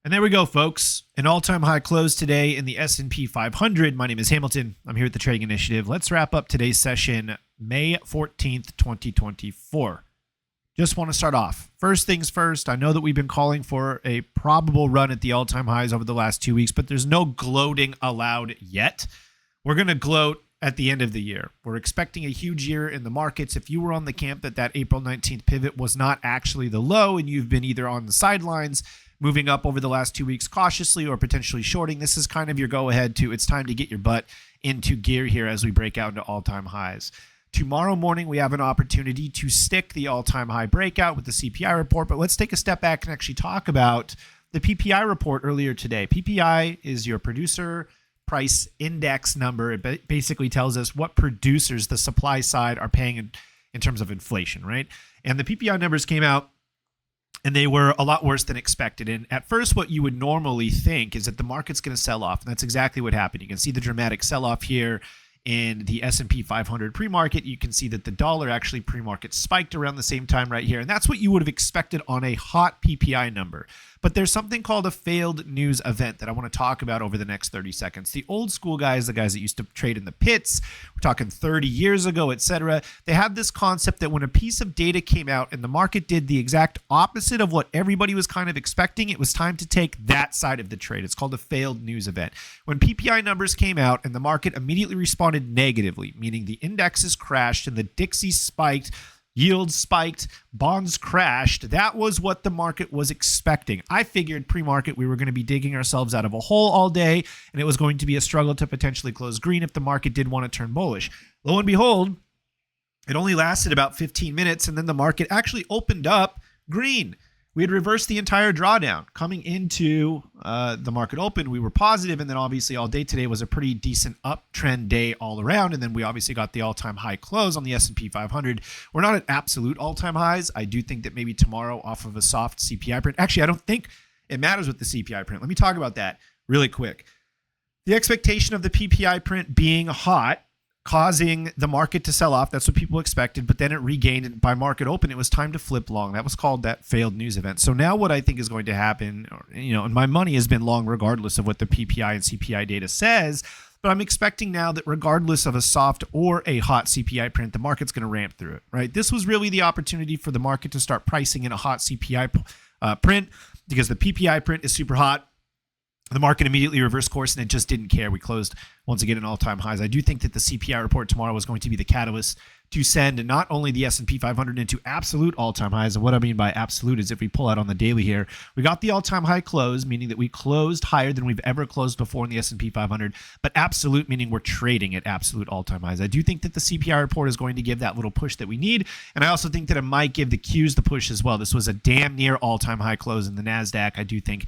And there we go, folks. An all-time high close today in the S&P 500. My name is Hamilton. I'm here at the Trading Initiative. Let's wrap up today's session, May 14th, 2024. Just want to start off. First things first, I know that we've been calling for a probable run at the all-time highs over the last 2 weeks, but there's no gloating allowed yet. We're going to gloat at the end of the year. We're expecting a huge year in the markets. If you were on the camp that April 19th pivot was not actually the low and you've been either on the sidelines, moving up over the last 2 weeks cautiously or potentially shorting, this is kind of your go-ahead to it's time to get your butt into gear here as we break out into all-time highs. Tomorrow morning, we have an opportunity to stick the all-time high breakout with the CPI report, but let's take a step back and actually talk about the PPI report earlier today. PPI is your producer price index number. It basically tells us what producers the supply side are paying in terms of inflation, right? And the PPI numbers came out, and they were a lot worse than expected. And at first, what you would normally think is that the market's going to sell off. And that's exactly what happened. You can see the dramatic sell-off here in the S&P 500 pre-market. You can see that the dollar actually pre-market spiked around the same time right here. And that's what you would have expected on a hot PPI number. But there's something called a failed news event that I want to talk about over the next 30 seconds. The old school guys, the guys that used to trade in the pits, we're talking 30 years ago, etc., they had this concept that when a piece of data came out and the market did the exact opposite of what everybody was kind of expecting, it was time to take that side of the trade. It's called a failed news event. When PPI numbers came out and the market immediately responded negatively, meaning the indexes crashed and the Dixie spiked, yields spiked, bonds crashed. That was what the market was expecting. I figured pre-market we were going to be digging ourselves out of a hole all day, and it was going to be a struggle to potentially close green if the market did want to turn bullish. Lo and behold, it only lasted about 15 minutes, and then the market actually opened up green. We had reversed the entire drawdown. Coming into the market open, we were positive, and then obviously all day today was a pretty decent uptrend day all around, and then we obviously got the all-time high close on the S&P 500. We're not at absolute all-time highs. I do think that maybe tomorrow off of a soft CPI print. Actually, I don't think it matters with the CPI print. Let me talk about that really quick. The expectation of the PPI print being hot causing the market to sell off. That's what people expected, but then it regained, and by market open, it was time to flip long. That was called that failed news event. So now what I think is going to happen, and my money has been long regardless of what the PPI and CPI data says, but I'm expecting now that regardless of a soft or a hot CPI print, the market's going to ramp through it, right? This was really the opportunity for the market to start pricing in a hot CPI print because the PPI print is super hot. The market immediately reversed course, and it just didn't care. We closed, once again, at all-time highs. I do think that the CPI report tomorrow is going to be the catalyst to send not only the S&P 500 into absolute all-time highs, and what I mean by absolute is if we pull out on the daily here, we got the all-time high close, meaning that we closed higher than we've ever closed before in the S&P 500, but absolute meaning we're trading at absolute all-time highs. I do think that the CPI report is going to give that little push that we need, and I also think that it might give the Qs the push as well. This was a damn near all-time high close in the NASDAQ. I do think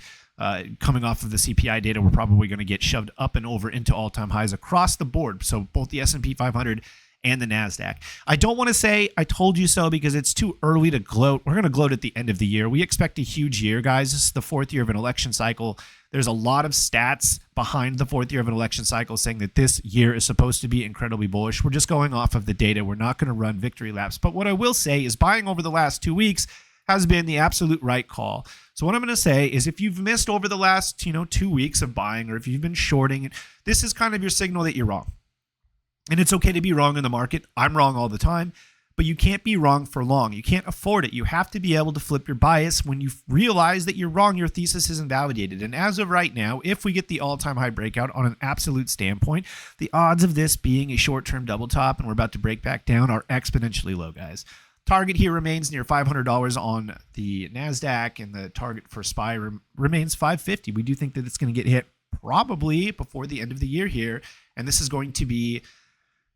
coming off of the CPI data, we're probably going to get shoved up and over into all-time highs across the board. So both the S&P 500 and the NASDAQ. I don't want to say I told you so because it's too early to gloat. We're going to gloat at the end of the year. We expect a huge year, guys. This is the fourth year of an election cycle. There's a lot of stats behind the fourth year of an election cycle saying that this year is supposed to be incredibly bullish. We're just going off of the data. We're not going to run victory laps. But what I will say is buying over the last 2 weeks has been the absolute right call. So what I'm going to say is if you've missed over the last 2 weeks of buying, or if you've been shorting, this is kind of your signal that you're wrong. And it's okay to be wrong in the market. I'm wrong all the time, but you can't be wrong for long. You can't afford it. You have to be able to flip your bias. When you realize that you're wrong, your thesis isn't validated. And as of right now, if we get the all-time high breakout on an absolute standpoint, the odds of this being a short-term double top and we're about to break back down are exponentially low, guys. Target here remains near $500 on the NASDAQ, and the target for SPY remains $550. We do think that it's going to get hit probably before the end of the year here, and this is going to be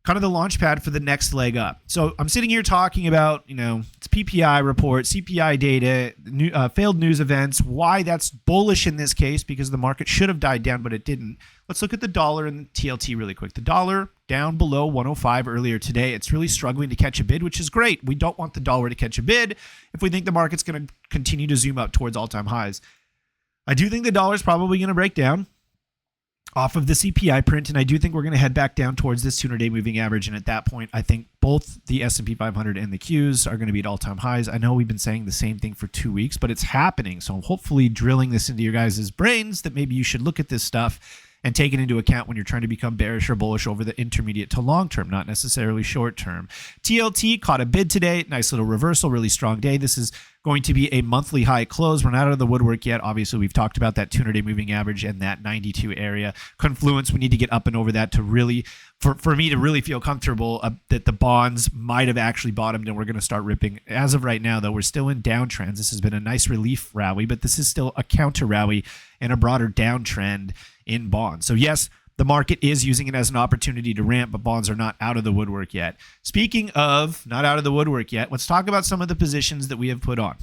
kind of the launch pad for the next leg up. So I'm sitting here talking about, it's PPI report, CPI data, failed news events, why that's bullish in this case, because the market should have died down, but it didn't. Let's look at the dollar and TLT really quick. The dollar down below 105 earlier today. It's really struggling to catch a bid, which is great. We don't want the dollar to catch a bid if we think the market's going to continue to zoom up towards all-time highs. I do think the dollar is probably going to break down. off of the CPI print, and I do think we're going to head back down towards this 200-day moving average, and at that point, I think both the S&P 500 and the Qs are going to be at all-time highs. I know we've been saying the same thing for 2 weeks, but it's happening, so I'm hopefully drilling this into your guys' brains that maybe you should look at this stuff and take it into account when you're trying to become bearish or bullish over the intermediate to long term, not necessarily short term. TLT caught a bid today. Nice little reversal, really strong day. This is going to be a monthly high close. We're not out of the woodwork yet. Obviously, we've talked about that 200-day moving average and that 92 area. Confluence, we need to get up and over that to really, for me to really feel comfortable that the bonds might have actually bottomed and we're going to start ripping. As of right now, though, we're still in downtrends. This has been a nice relief rally, but this is still a counter rally and a broader downtrend in bonds. So yes, the market is using it as an opportunity to ramp, but bonds are not out of the woodwork yet. Speaking of not out of the woodwork yet, let's talk about some of the positions that we have put on.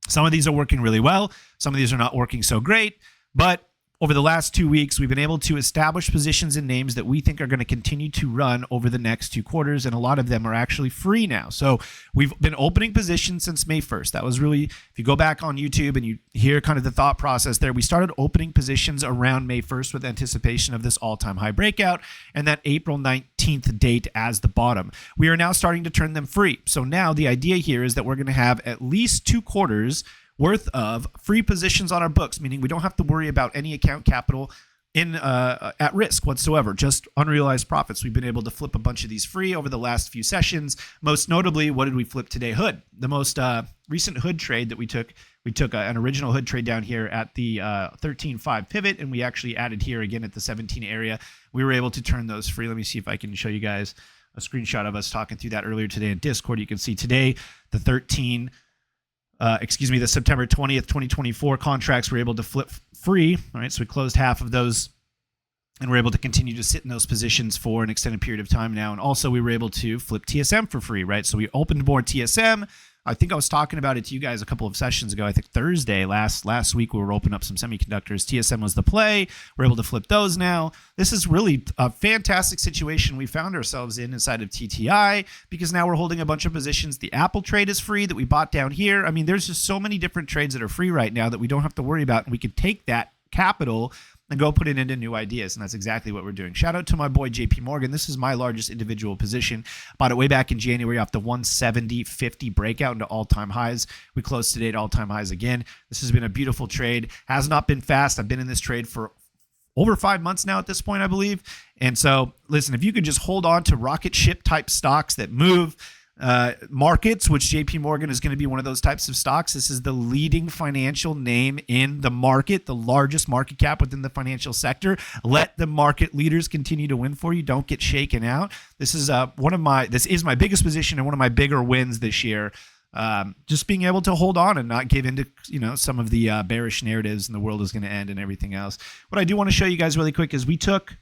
Some of these are working really well. Some of these are not working so great, but over the last 2 weeks, we've been able to establish positions and names that we think are going to continue to run over the next 2 quarters, and a lot of them are actually free now. So we've been opening positions since May 1st. That was really, if you go back on YouTube and you hear kind of the thought process there, we started opening positions around May 1st with anticipation of this all-time high breakout and that April 19th date as the bottom. We are now starting to turn them free. So now the idea here is that we're going to have at least 2 quarters worth of free positions on our books, meaning we don't have to worry about any account capital in at risk whatsoever, just unrealized profits. We've been able to flip a bunch of these free over the last few sessions. Most notably, what did we flip today? Hood. The most recent hood trade that we took an original hood trade down here at the 13.5 pivot, and we actually added here again at the 17 area. We were able to turn those free. Let me see if I can show you guys a screenshot of us talking through that earlier today in Discord. You can see today the the September 20th, 2024 contracts were able to flip free. All right, so we closed half of those and we're able to continue to sit in those positions for an extended period of time now. And also we were able to flip TSM for free, right? So we opened more TSM. I think I was talking about it to you guys a couple of sessions ago. I think Thursday last week we were opening up some semiconductors. TSM was the play. We're able to flip those now. This is really a fantastic situation we found ourselves in inside of TTI because now we're holding a bunch of positions. The Apple trade is free that we bought down here. I mean, there's just so many different trades that are free right now that we don't have to worry about, and we can take that capital and go put it into new ideas. And that's exactly what we're doing. Shout out to my boy JP Morgan. This is my largest individual position. Bought it way back in January off the 170.50 breakout into all-time highs. We closed today at all-time highs again. This has been a beautiful trade. Has not been fast. I've been in this trade for over 5 months now at this point, I believe. And so, listen, if you could just hold on to rocket ship type stocks that move markets, which JP Morgan is going to be one of those types of stocks. This is the leading financial name in the market, the largest market cap within the financial sector. Let the market leaders continue to win for you. Don't get shaken out. This is this is my biggest position and one of my bigger wins this year. Just being able to hold on and not give into some of the bearish narratives and the world is going to end and everything else. What I do want to show you guys really quick is we took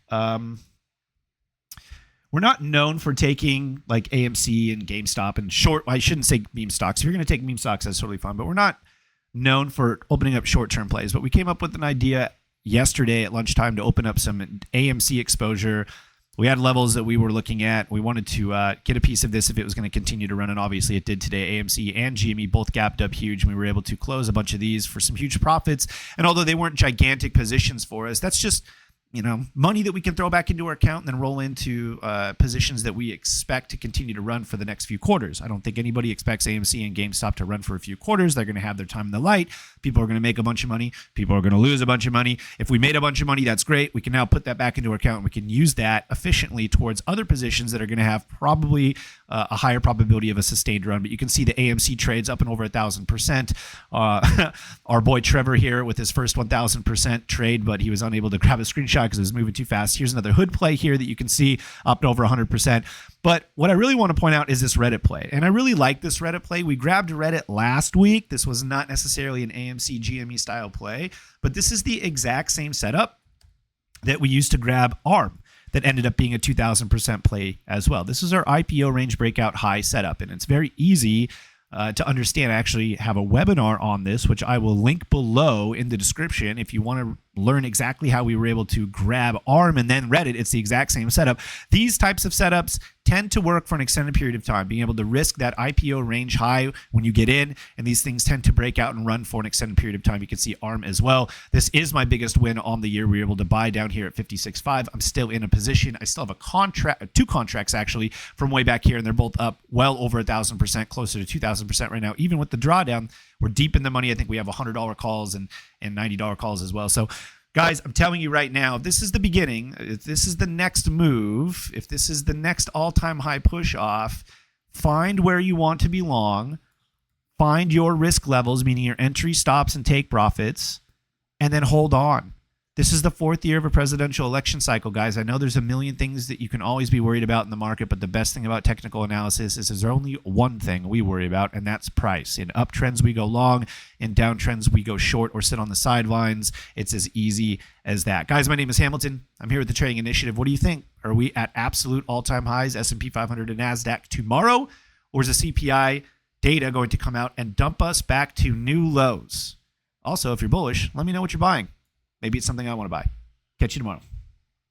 we're not known for taking like AMC and GameStop and short. I shouldn't say meme stocks. If you're going to take meme stocks, that's totally fine. But we're not known for opening up short-term plays. But we came up with an idea yesterday at lunchtime to open up some AMC exposure. We had levels that we were looking at. We wanted to get a piece of this if it was going to continue to run, and obviously it did today. AMC and GME both gapped up huge, and we were able to close a bunch of these for some huge profits. And although they weren't gigantic positions for us, that's just money that we can throw back into our account and then roll into positions that we expect to continue to run for the next few quarters. I don't think anybody expects AMC and GameStop to run for a few quarters. They're going to have their time in the light. People are going to make a bunch of money. People are going to lose a bunch of money. If we made a bunch of money, that's great. We can now put that back into our account and we can use that efficiently towards other positions that are going to have probably a higher probability of a sustained run. But you can see the AMC trades up and over 1,000%. Our boy Trevor here with his first 1,000% trade, but he was unable to grab a screenshot because it was moving too fast. Here's another hood play here that you can see up to over 100%. But what I really want to point out is this Reddit play. And I really like this Reddit play. We grabbed Reddit last week. This was not necessarily an AMC GME style play, but this is the exact same setup that we used to grab ARM that ended up being a 2,000% play as well. This is our IPO range breakout high setup, and it's very easy to understand. I actually have a webinar on this, which I will link below in the description. If you want to learn exactly how we were able to grab ARM and then Reddit, it's the exact same setup. These types of setups tend to work for an extended period of time, being able to risk that IPO range high when you get in, and these things tend to break out and run for an extended period of time. You can see ARM as well. This is my biggest win on the year. We were able to buy down here at 56.5. I'm still in a position. I still have a contract, 2 contracts actually from way back here, and they're both up well over 1,000%, closer to 2,000% right now. Even with the drawdown, we're deep in the money. I think we have $100 calls and $90 calls as well. So guys, I'm telling you right now, if this is the beginning, if this is the next move, if this is the next all-time high push off, find where you want to be long, find your risk levels, meaning your entry stops and take profits, and then hold on. This is the 4th year of a presidential election cycle, guys. I know there's a million things that you can always be worried about in the market, but the best thing about technical analysis is there's only one thing we worry about, and that's price. In uptrends, we go long. In downtrends, we go short or sit on the sidelines. It's as easy as that. Guys, my name is Hamilton. I'm here with the Trading Initiative. What do you think? Are we at absolute all-time highs, S&P 500 and NASDAQ tomorrow, or is the CPI data going to come out and dump us back to new lows? Also, if you're bullish, let me know what you're buying. Maybe it's something I want to buy. Catch you tomorrow.